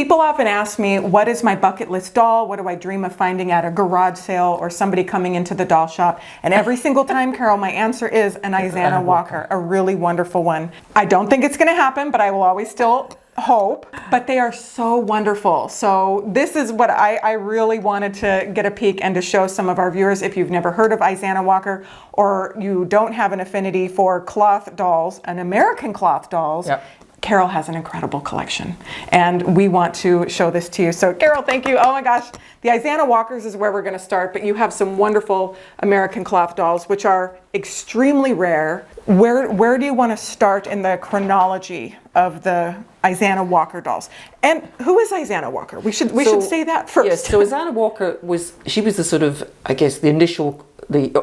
People often ask me, what is my bucket list doll? What do I dream of finding at a garage sale or somebody coming into the doll shop? And every single time, Carol, my answer is an Izannah Walker, a really wonderful one. I don't think it's going to happen, but I will always still hope. But they are so wonderful. So this is what I really wanted to get a peek and to show some of our viewers. If you've never heard of Izannah Walker, or you don't have an affinity for cloth dolls, and American cloth dolls, yep, Carol has an incredible collection, and we want to show this to you. So Carol, thank you. Oh my gosh, the Izannah Walkers is where we're going to start, but you have some wonderful American cloth dolls, which are extremely rare. Where do you want to start in the chronology of the Izannah Walker dolls? And who is Izannah Walker? We should say that first. Yes, so Izannah Walker was the sort of, I guess, the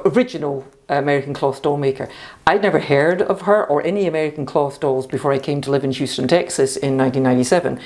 original American cloth doll maker. I'd never heard of her or any American cloth dolls before I came to live in Houston, Texas in 1997.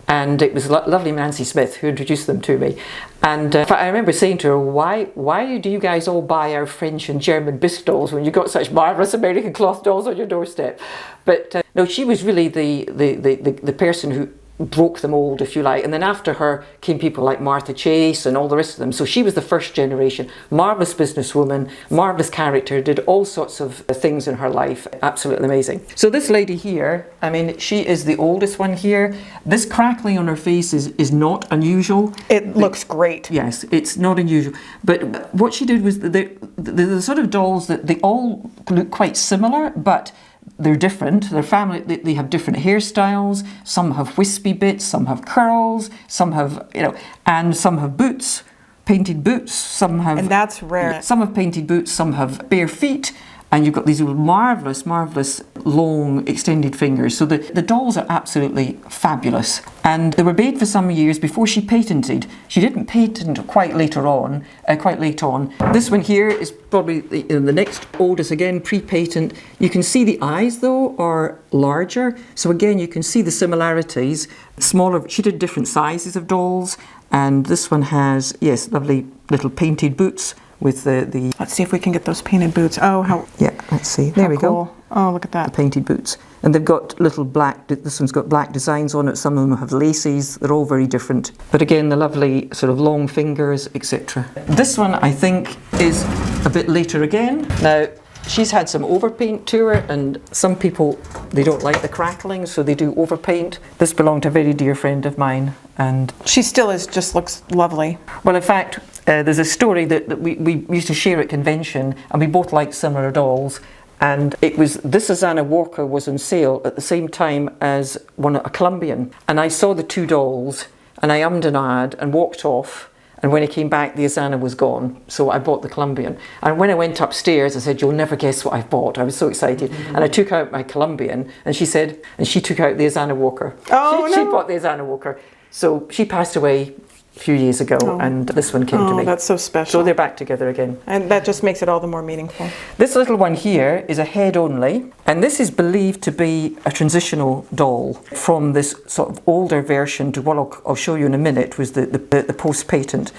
And it was lovely Nancy Smith who introduced them to me. And I remember saying to her, why do you guys all buy our French and German bisque dolls when you've got such marvellous American cloth dolls on your doorstep? But no, she was really the person who broke the mold, if you like. And then after her came people like Martha Chase and all the rest of them. So she was the first generation, marvellous businesswoman, marvellous character, did all sorts of things in her life. Absolutely amazing. So this lady here, I mean, she is the oldest one here. This crackling on her face is not unusual. It looks great. Yes, it's not unusual. But what she did was the sort of dolls that they all look quite similar, but they're different. Their family, they have different hairstyles. Some have wispy bits, some have curls, some have, and some have boots, painted boots. Some have, and that's rare. Some have painted boots, some have bare feet. And you've got these marvellous, marvellous long extended fingers. So the dolls are absolutely fabulous. And they were made for some years before she patented. She didn't patent quite late on. This one here is probably the next oldest, again, pre-patent. You can see the eyes, though, are larger. So again, you can see the similarities. Smaller, she did different sizes of dolls. And this one has, yes, lovely little painted boots with the let's see if we can get those painted boots. Oh, how... Yeah, let's see. There we go. Oh, look at that. The painted boots. And they've got little black, this one's got black designs on it. Some of them have laces. They're all very different. But again, the lovely sort of long fingers, etc. This one, I think, is a bit later again. Now, she's had some overpaint to her, and some people, they don't like the crackling, so they do overpaint. This belonged to a very dear friend of mine, and she still just looks lovely. Well, in fact, there's a story that we used to share at convention, and we both liked similar dolls. And it was, this Izannah Walker was on sale at the same time as a Colombian. And I saw the two dolls, and I ummed and ahed and walked off. And when I came back, the Izannah was gone. So I bought the Colombian. And when I went upstairs, I said, you'll never guess what I've bought. I was so excited. And I took out my Colombian, and she took out the Izannah Walker. Oh, she bought the Izannah Walker. So she passed away a few years ago, and this one came to me. Oh, that's so special. So they're back together again. And that just makes it all the more meaningful. This little one here is a head only, and this is believed to be a transitional doll from this sort of older version to what I'll show you in a minute, was the post-patent.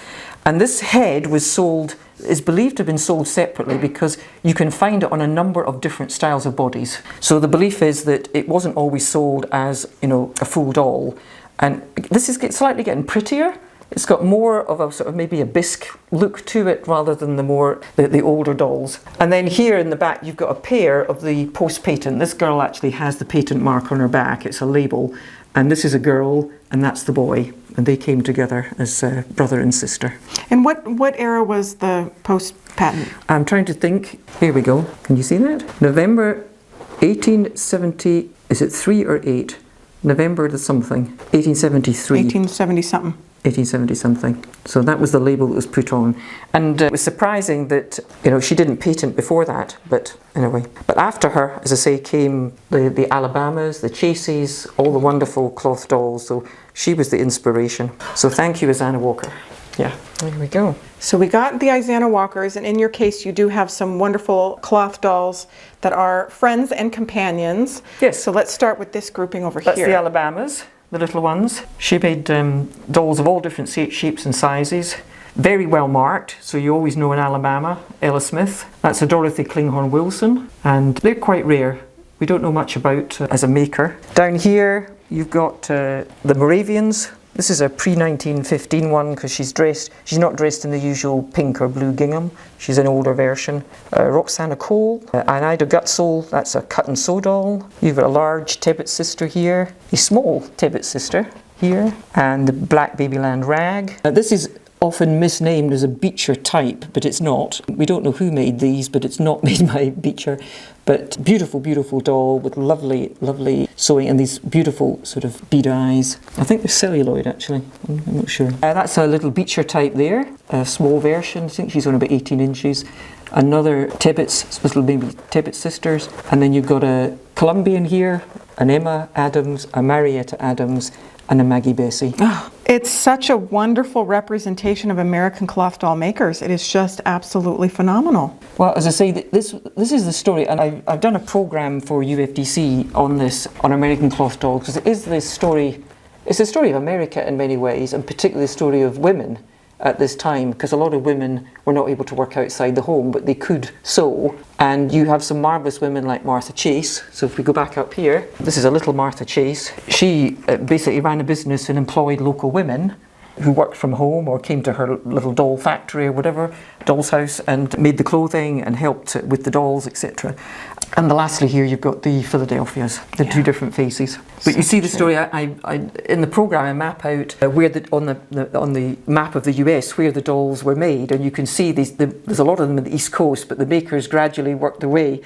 And this head is believed to have been sold separately because you can find it on a number of different styles of bodies. So the belief is that it wasn't always sold as, a full doll. And this is slightly getting prettier. It's got more of a sort of maybe a bisque look to it rather than the older dolls. And then here in the back you've got a pair of the post-patent. This girl actually has the patent mark on her back. It's a label. And this is a girl and that's the boy. And they came together as brother and sister. And what era was the post-patent? I'm trying to think. Here we go. Can you see that? November 1870, is it 3 or 8? November the something. 1873. 1870 something. 1870 something. So that was the label that was put on. And it was surprising that, she didn't patent before that, but anyway. But after her, as I say, came the Alabamas, the Chases, all the wonderful cloth dolls. So she was the inspiration. So thank you, Izannah Walker. Yeah, there we go. So we got the Izannah Walkers, and in your case you do have some wonderful cloth dolls that are friends and companions. Yes. So let's start with this grouping over here. That's the Alabamas. The little ones. She made dolls of all different shapes and sizes. Very well marked, so you always know an Alabama, Ella Smith. That's a Dorothy Klinghorn Wilson, and they're quite rare. We don't know much about as a maker. Down here you've got the Moravians. This is a pre-1915 one because she's not dressed in the usual pink or blue gingham. She's an older version. Roxana Cole, an Ida Gutsall, that's a cut and sew doll. You've got a large Tebbit sister here, a small Tebbit sister here, and the black Babyland rag. This is often misnamed as a Beecher type, but it's not. We don't know who made these, but it's not made by Beecher. But beautiful, beautiful doll with lovely, lovely sewing and these beautiful sort of bead eyes. I think they're celluloid actually, I'm not sure. That's a little Beecher type there, a small version. I think she's only about 18 inches. Another Tebbett's, little baby Tebbit sisters. And then you've got a Colombian here, an Emma Adams, a Marietta Adams, and a Maggie Bessie. Oh, it's such a wonderful representation of American cloth doll makers. It is just absolutely phenomenal. Well, as I say, this is the story, and I've done a program for UFDC on this, on American cloth dolls, because it is this story. It's a story of America in many ways, and particularly the story of women at this time, because a lot of women were not able to work outside the home, but they could sew. And you have some marvellous women like Martha Chase. So if we go back up here, this is a little Martha Chase. She basically ran a business and employed local women who worked from home or came to her little doll factory or whatever, doll's house, and made the clothing and helped with the dolls, etc. And lastly here you've got the Philadelphias, the two different faces. But you see the story, I in the programme I map out where on the map of the US where the dolls were made, and you can see there's a lot of them in the East Coast, but the makers gradually worked their way,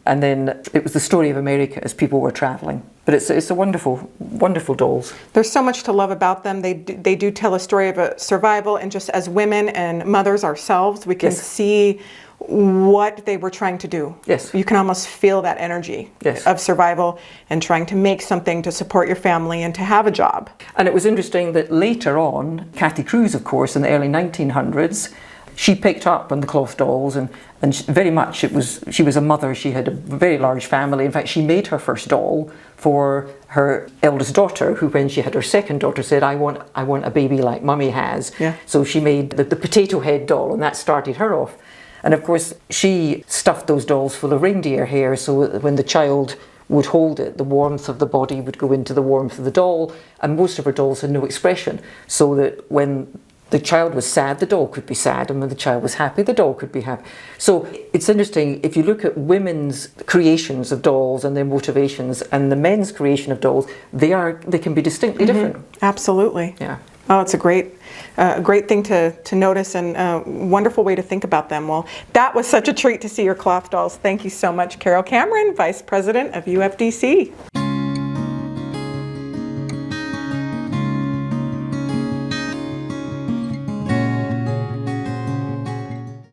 and then it was the story of America as people were travelling. But it's a wonderful, wonderful dolls. There's so much to love about them. They do tell a story of a survival, and just as women and mothers ourselves, we can see what they were trying to do. Yes. You can almost feel that energy of survival and trying to make something to support your family and to have a job. And it was interesting that later on, Kathy Cruz, of course, in the early 1900s, she picked up on the cloth dolls, and very much she was a mother. She had a very large family. In fact, she made her first doll for her eldest daughter, who, when she had her second daughter, said, I want a baby like Mummy has. Yeah. So she made the potato head doll, and that started her off. And of course, she stuffed those dolls full of reindeer hair, so that when the child would hold it, the warmth of the body would go into the warmth of the doll, and most of her dolls had no expression, so that when the child was sad, the doll could be sad, and when the child was happy, the doll could be happy. So it's interesting, if you look at women's creations of dolls and their motivations, and the men's creation of dolls, they can be distinctly different. Absolutely. Yeah. Oh, it's a great thing to notice, and a wonderful way to think about them. Well, that was such a treat to see your cloth dolls. Thank you so much, Carol Cameron, Vice President of UFDC.